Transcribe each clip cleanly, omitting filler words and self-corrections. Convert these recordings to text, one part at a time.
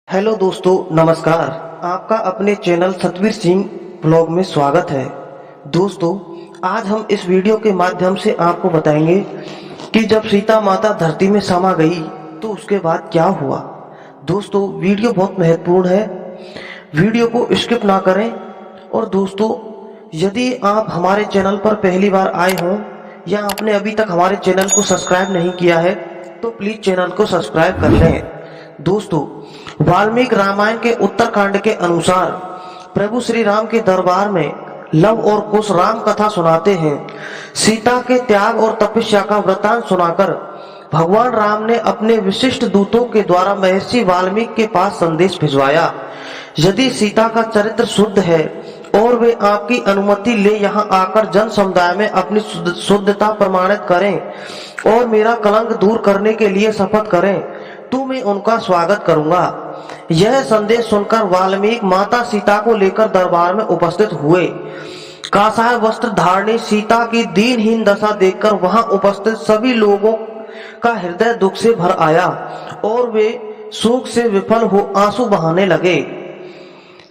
Hello दोस्तों, नमस्कार। आपका अपने चैनल सतवीर सिंह ब्लॉग में स्वागत है। दोस्तों, आज हम इस वीडियो के माध्यम से आपको बताएंगे कि जब सीता माता धरती में समा गई तो उसके बाद क्या हुआ। दोस्तों, वीडियो बहुत महत्वपूर्ण है, वीडियो को स्किप ना करें। और दोस्तों, यदि आप हमारे चैनल पर पहली बार आए हों या आपने अभी तक हमारे चैनल को सब्सक्राइब नहीं किया है तो प्लीज चैनल को सब्सक्राइब कर लें। दोस्तों, वाल्मीकि रामायण के उत्तरकांड के अनुसार प्रभु श्री राम के दरबार में लव और कुश राम कथा सुनाते हैं। सीता के त्याग और तपस्या का वृतांत सुनाकर भगवान राम ने अपने विशिष्ट दूतों के द्वारा महर्षि वाल्मीकि के पास संदेश भिजवाया। यदि सीता का चरित्र शुद्ध है और वे आपकी अनुमति ले यहाँ आकर जन समुदाय में अपनी शुद्धता प्रमाणित करें और मेरा कलंक दूर करने के लिए शपथ करें तो मैं उनका स्वागत करूंगा। यह संदेश सुनकर वाल्मीकि माता सीता को लेकर दरबार में उपस्थित हुए। काषाय वस्त्र धारणी सीता की दीनहीन दशा देखकर वहां उपस्थित सभी लोगों का हृदय दुख से भर आया और वे शोक से विफल हो आंसू बहाने लगे।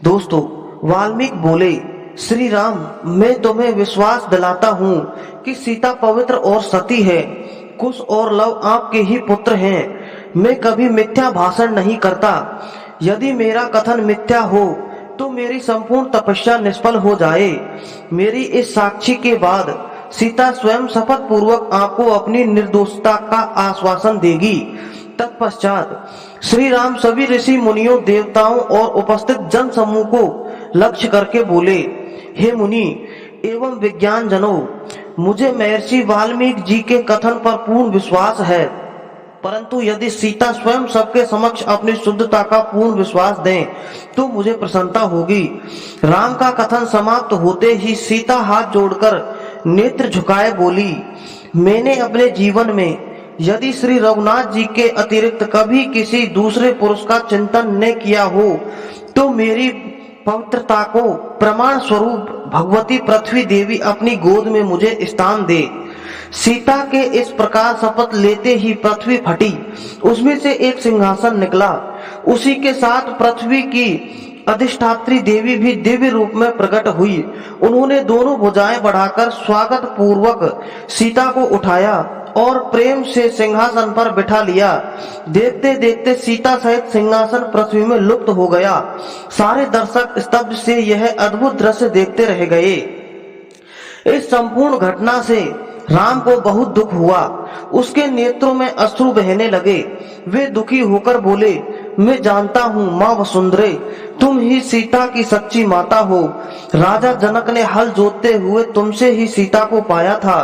दोस्तों, वाल्मीकि बोले, श्री राम, मैं तुम्हें विश्वास दिलाता हूँ कि सीता पवित्र और सती है। कुश और लव आपके ही पुत्र हैं। मैं कभी मिथ्या भाषण नहीं करता। यदि मेरा कथन मिथ्या हो तो मेरी संपूर्ण तपस्या निष्फल हो जाए। मेरी इस साक्षी के बाद सीता स्वयं शपथ पूर्वक आपको अपनी निर्दोषता का आश्वासन देगी। तत्पश्चात श्री राम सभी ऋषि मुनियों, देवताओं और उपस्थित जन समूह को लक्ष्य करके बोले, हे मुनि एवं विज्ञान जनों, मुझे महर्षि वाल्मीकि जी के कथन पर पूर्ण विश्वास है, परंतु यदि सीता स्वयं सबके समक्ष अपनी शुद्धता का पूर्ण विश्वास दें तो मुझे प्रसन्नता होगी। राम का कथन समाप्त होते ही सीता हाथ जोड़कर नेत्र झुकाए बोली, मैंने अपने जीवन में यदि श्री रघुनाथ जी के अतिरिक्त कभी किसी दूसरे पुरुष का चिंतन न किया हो तो मेरी पवित्रता को प्रमाण स्वरूप भगवती पृथ्वी देवी अपनी गोद में मुझे स्थान दे। सीता के इस प्रकार शपथ लेते ही पृथ्वी फटी, उसमें से एक सिंहासन निकला। उसी के साथ पृथ्वी की अधिष्ठात्री देवी भी दिव्य रूप में प्रकट हुई। उन्होंने दोनों भुजाएं बढ़ाकर स्वागत पूर्वक सीता को उठाया और प्रेम से सिंहासन पर बिठा लिया। देखते देखते सीता सहित सिंहासन पृथ्वी में लुप्त हो गया। सारे दर्शक स्तब्ध से यह अद्भुत दृश्य देखते रह गए। इस संपूर्ण घटना से राम को बहुत दुख हुआ। उसके नेत्रों में अश्रु बहने लगे। वे दुखी होकर बोले, मैं जानता हूँ माँ वसुंधरे, तुम ही सीता की सच्ची माता हो। राजा जनक ने हल जोतते हुए तुमसे ही सीता को पाया था,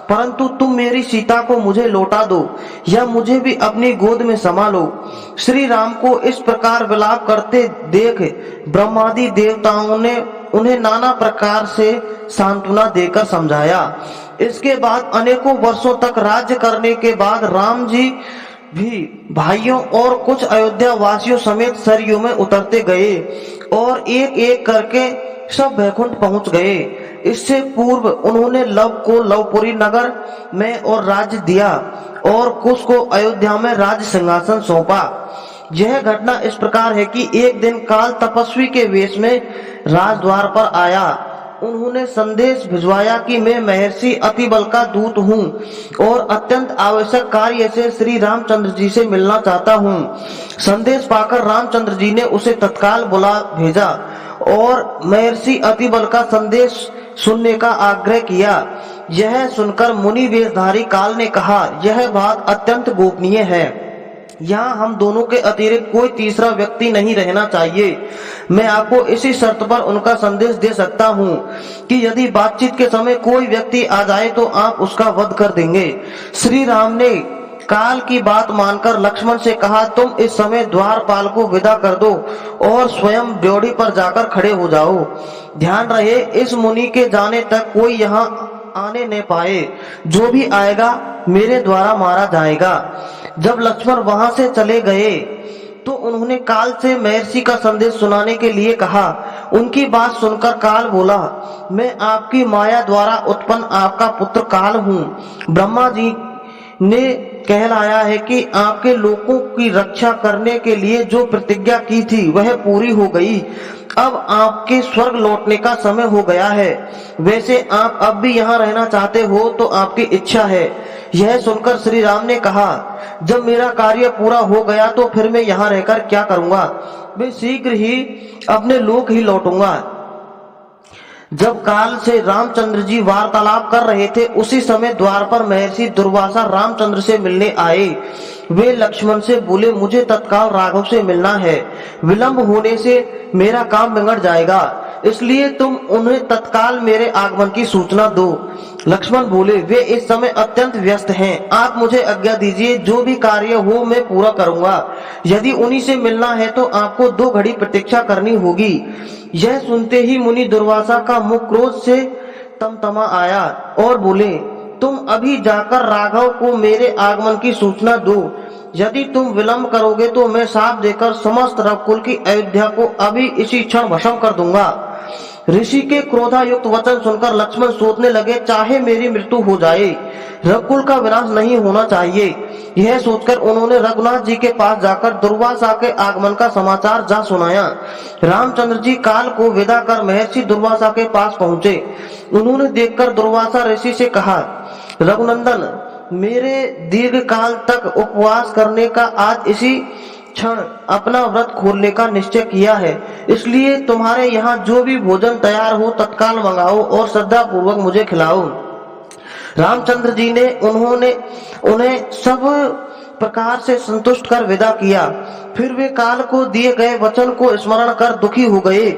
परंतु तुम मेरी सीता को मुझे लौटा दो या मुझे भी अपनी गोद में समा लो। श्री राम को इस प्रकार विलाप करते देख ब्रह्मादि देवताओं ने उन्हें नाना प्रकार से सांत्वना देकर समझाया। इसके बाद अनेकों वर्षों तक राज्य करने के बाद राम जी भी भाइयों और कुछ अयोध्या वासियों समेत सरयू में उतरते गए और एक एक करके सब वैकुंठ पहुंच गए। इससे पूर्व उन्होंने लव को लवपुरी नगर में और राज्य दिया और कुश को अयोध्या में राज्य सिंहासन सौंपा। यह घटना इस प्रकार है कि एक दिन काल तपस्वी के वेश में राजद्वार पर आया। उन्होंने संदेश भिजवाया कि मैं महर्षि अतिबल का दूत हूँ और अत्यंत आवश्यक कार्य से श्री रामचंद्र जी से मिलना चाहता हूँ। संदेश पाकर रामचंद्र जी ने उसे तत्काल बुला भेजा और महर्षि अतिबल का संदेश सुनने का आग्रह किया। यह सुनकर मुनि वेशधारी काल ने कहा, यह बात अत्यंत गोपनीय है। यहाँ हम दोनों के अतिरिक्त कोई तीसरा व्यक्ति नहीं रहना चाहिए। मैं आपको इसी शर्त पर उनका संदेश दे सकता हूँ कि यदि बातचीत के समय कोई व्यक्ति आ जाए तो आप उसका वध कर देंगे। श्री राम ने काल की बात मानकर लक्ष्मण से कहा, तुम इस समय द्वारपाल को विदा कर दो और स्वयं ड्योढ़ी पर जाकर खड़े हो जाओ। ध्यान रहे, इस मुनि के जाने तक कोई यहाँ आने न पाए। जो भी आएगा मेरे द्वारा मारा जाएगा। जब लक्ष्मण वहां से चले गए तो उन्होंने काल से महर्षि का संदेश सुनाने के लिए कहा। उनकी बात सुनकर काल बोला, मैं आपकी माया द्वारा उत्पन्न आपका पुत्र काल हूँ। ब्रह्मा जी ने कहलाया है कि आपके लोगों की रक्षा करने के लिए जो प्रतिज्ञा की थी वह पूरी हो गई। अब आपके स्वर्ग लौटने का समय हो गया है। वैसे आप अब भी यहाँ रहना चाहते हो तो आपकी इच्छा है। यह सुनकर श्री राम ने कहा, जब मेरा कार्य पूरा हो गया तो फिर मैं यहाँ रहकर क्या करूँगा? मैं शीघ्र ही अपने लोक ही लौटूंगा। जब काल से रामचंद्र जी वार्तालाप कर रहे थे, उसी समय द्वार पर महर्षि दुर्वासा रामचंद्र से मिलने आए। वे लक्ष्मण से बोले, मुझे तत्काल राघव से मिलना है। विलंब होने से मेरा काम बिगड़ जाएगा, इसलिए तुम उन्हें तत्काल मेरे आगमन की सूचना दो। लक्ष्मण बोले, वे इस समय अत्यंत व्यस्त हैं। आप मुझे आज्ञा दीजिए, जो भी कार्य हो मैं पूरा करूंगा। यदि उन्हीं से मिलना है तो आपको 2 घड़ी प्रतीक्षा करनी होगी। यह सुनते ही मुनि दुर्वासा का मुख क्रोध से तमतमा आया और बोले, तुम अभी जाकर राघव को मेरे आगमन की सूचना दो। यदि तुम विलंब करोगे तो मैं शाप देकर समस्त रघुकुल की अयोध्या को अभी इसी क्षण भस्म कर दूंगा। ऋषि के क्रोधायुक्त वचन सुनकर लक्ष्मण सोचने लगे, चाहे मेरी मृत्यु हो जाए, रघुकुल का विनाश नहीं होना चाहिए। यह सोचकर उन्होंने रघुनाथ जी के पास जाकर दुर्वासा के आगमन का समाचार जा सुनाया। रामचंद्र जी काल को विदा कर महर्षि दुर्वासा के पास पहुंचे। उन्होंने देखकर दुर्वासा ऋषि से कहा, रघुनंदन, मेरे दीर्घ काल तक उपवास करने का आज इसी क्षण अपना व्रत खोलने का निश्चय किया है, इसलिए तुम्हारे यहाँ जो भी भोजन तैयार हो तत्काल मंगाओ और श्रद्धा पूर्वक मुझे खिलाओ। रामचंद्र जी ने उन्हें सब प्रकार से संतुष्ट कर विदा किया। फिर वे काल को दिए गए वचन को स्मरण कर दुखी हो गए।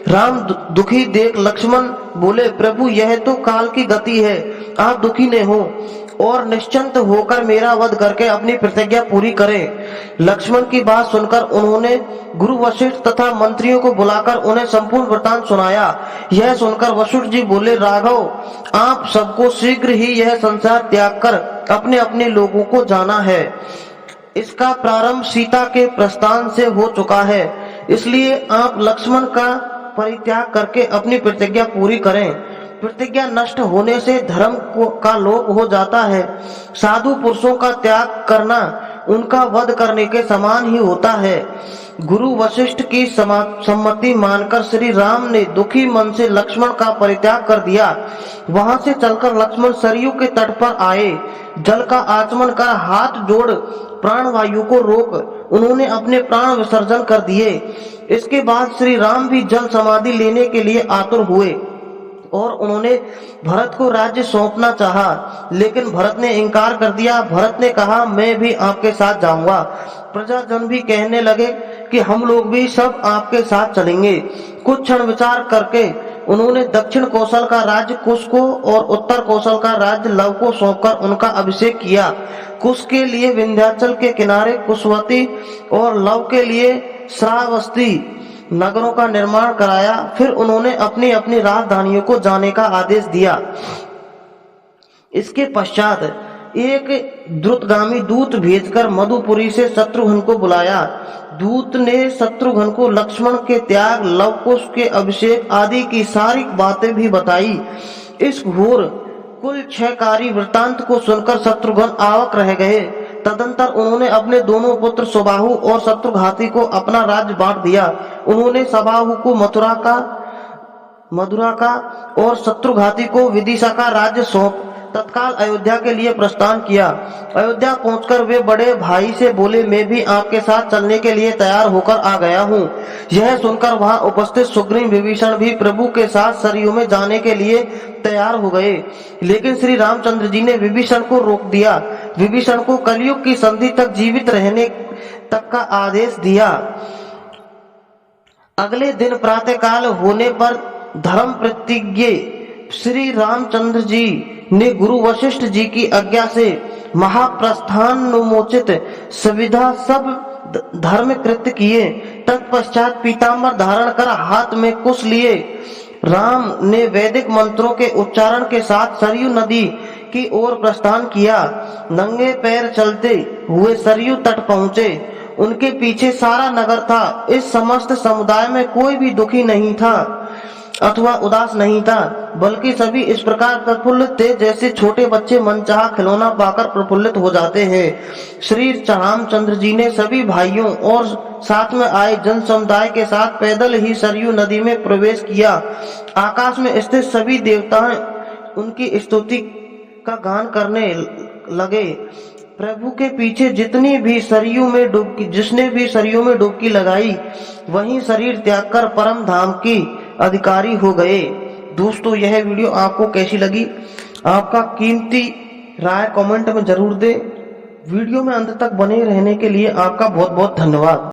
राम दुखी देख लक्ष्मण बोले, प्रभु यह तो काल की गति है, आप दुखी न हो और निश्चिंत होकर मेरा वध करके अपनी प्रतिज्ञा पूरी करें। लक्ष्मण की बात सुनकर उन्होंने गुरु वशिष्ठ तथा मंत्रियों को बुलाकर उन्हें संपूर्ण वृतांत सुनाया। यह सुनकर वशिष्ठ जी बोले, राघव, आप सबको शीघ्र ही यह संसार त्याग कर अपने अपने लोगों को जाना है। इसका प्रारंभ सीता के प्रस्थान से हो चुका है, इसलिए आप लक्ष्मण का परित्याग करके अपनी प्रतिज्ञा पूरी करें। प्रतिज्ञा नष्ट होने से धर्म का लोप हो जाता है। साधु पुरुषों का त्याग करना उनका वध करने के समान ही होता है। गुरु वशिष्ठ की सम्मति मानकर श्री राम ने दुखी मन से लक्ष्मण का परित्याग कर दिया। वहां से चलकर लक्ष्मण सरयू के तट पर आए। जल का आचमन कर हाथ जोड़ प्राणवायु को रोक उन्होंने अपने प्राण विसर्जन कर दिए। इसके बाद श्री राम भी जल समाधि लेने के लिए आतुर हुए और उन्होंने भरत को राज्य सौंपना चाहा, लेकिन भरत ने इनकार कर दिया। भरत ने कहा, मैं भी आपके साथ जाऊंगा। प्रजाजन भी कहने लगे कि हम लोग भी सब आपके साथ चलेंगे। कुछ क्षण विचार करके उन्होंने दक्षिण कौशल का राज्य कुश को और उत्तर कौशल का राज्य लव को सौंपकर उनका अभिषेक किया। कुश के लिए विंध्याचल के किनारे कुशवती और लव के लिए श्रावस्ती नगरों का निर्माण कराया। फिर उन्होंने अपनी अपनी राजधानियों को जाने का आदेश दिया। इसके पश्चात एक द्रुतगामी दूत भेजकर मधुपुरी से शत्रुघ्न को बुलाया। दूत ने शत्रुघ्न को लक्ष्मण के त्याग, लवकुश के अभिषेक आदि की सारी बातें भी बताई। इस घोर कुल क्षयकारी वृतांत को सुनकर शत्रुघ्न आवक रह गए। तदंतर उन्होंने अपने दोनों पुत्र सुबाहु और शत्रुघाती को अपना राज्य बांट दिया। उन्होंने सुबाहु को मथुरा का और शत्रुघाती को विदिशा का राज्य सौंप तत्काल अयोध्या के लिए प्रस्थान किया। अयोध्या पहुंचकर वे बड़े भाई से बोले, मैं भी आपके साथ चलने के लिए तैयार होकर आ गया हूँ। यह सुनकर वहां उपस्थित सुग्रीव विभीषण भी प्रभु के साथ सरयू में जाने के लिए तैयार हो गए, लेकिन श्री रामचंद्र जी ने विभीषण को रोक दिया। विभीषण को कलयुग की संधि तक जीवित रहने तक का आदेश दिया। अगले दिन प्रातःकाल होने पर धर्म प्रतिज्ञ श्री रामचंद्र जी ने गुरु वशिष्ठ जी की आज्ञा से महाप्रस्थानोचित सुविधा सब धर्म कृत्य किए। तत्पश्चात पीताम्बर धारण कर हाथ में कुश लिए राम ने वैदिक मंत्रों के उच्चारण के साथ सरयू नदी की ओर प्रस्थान किया। नंगे पैर चलते हुए सरयू तट पहुँचे। उनके पीछे सारा नगर था। इस समस्त समुदाय में कोई भी दुखी नहीं था। अथवा उदास नहीं था, बल्कि सभी इस प्रकार प्रफुल्लित थे जैसे छोटे बच्चे मनचाहा खिलौना पाकर प्रफुल्लित हो जाते हैं। श्री रामचंद्र जी ने सभी भाइयों और साथ में आए जन समुदाय के साथ पैदल ही सरयू नदी में प्रवेश किया। आकाश में स्थित सभी देवता उनकी स्तुति का गान करने लगे। प्रभु के पीछे जिसने भी सरयू में डुबकी लगाई, वहीं शरीर त्याग कर परम धाम की अधिकारी हो गए। दोस्तों, यह वीडियो आपको कैसी लगी? आपका कीमती राय कमेंट में जरूर दें। वीडियो में अंत तक बने रहने के लिए आपका बहुत बहुत धन्यवाद।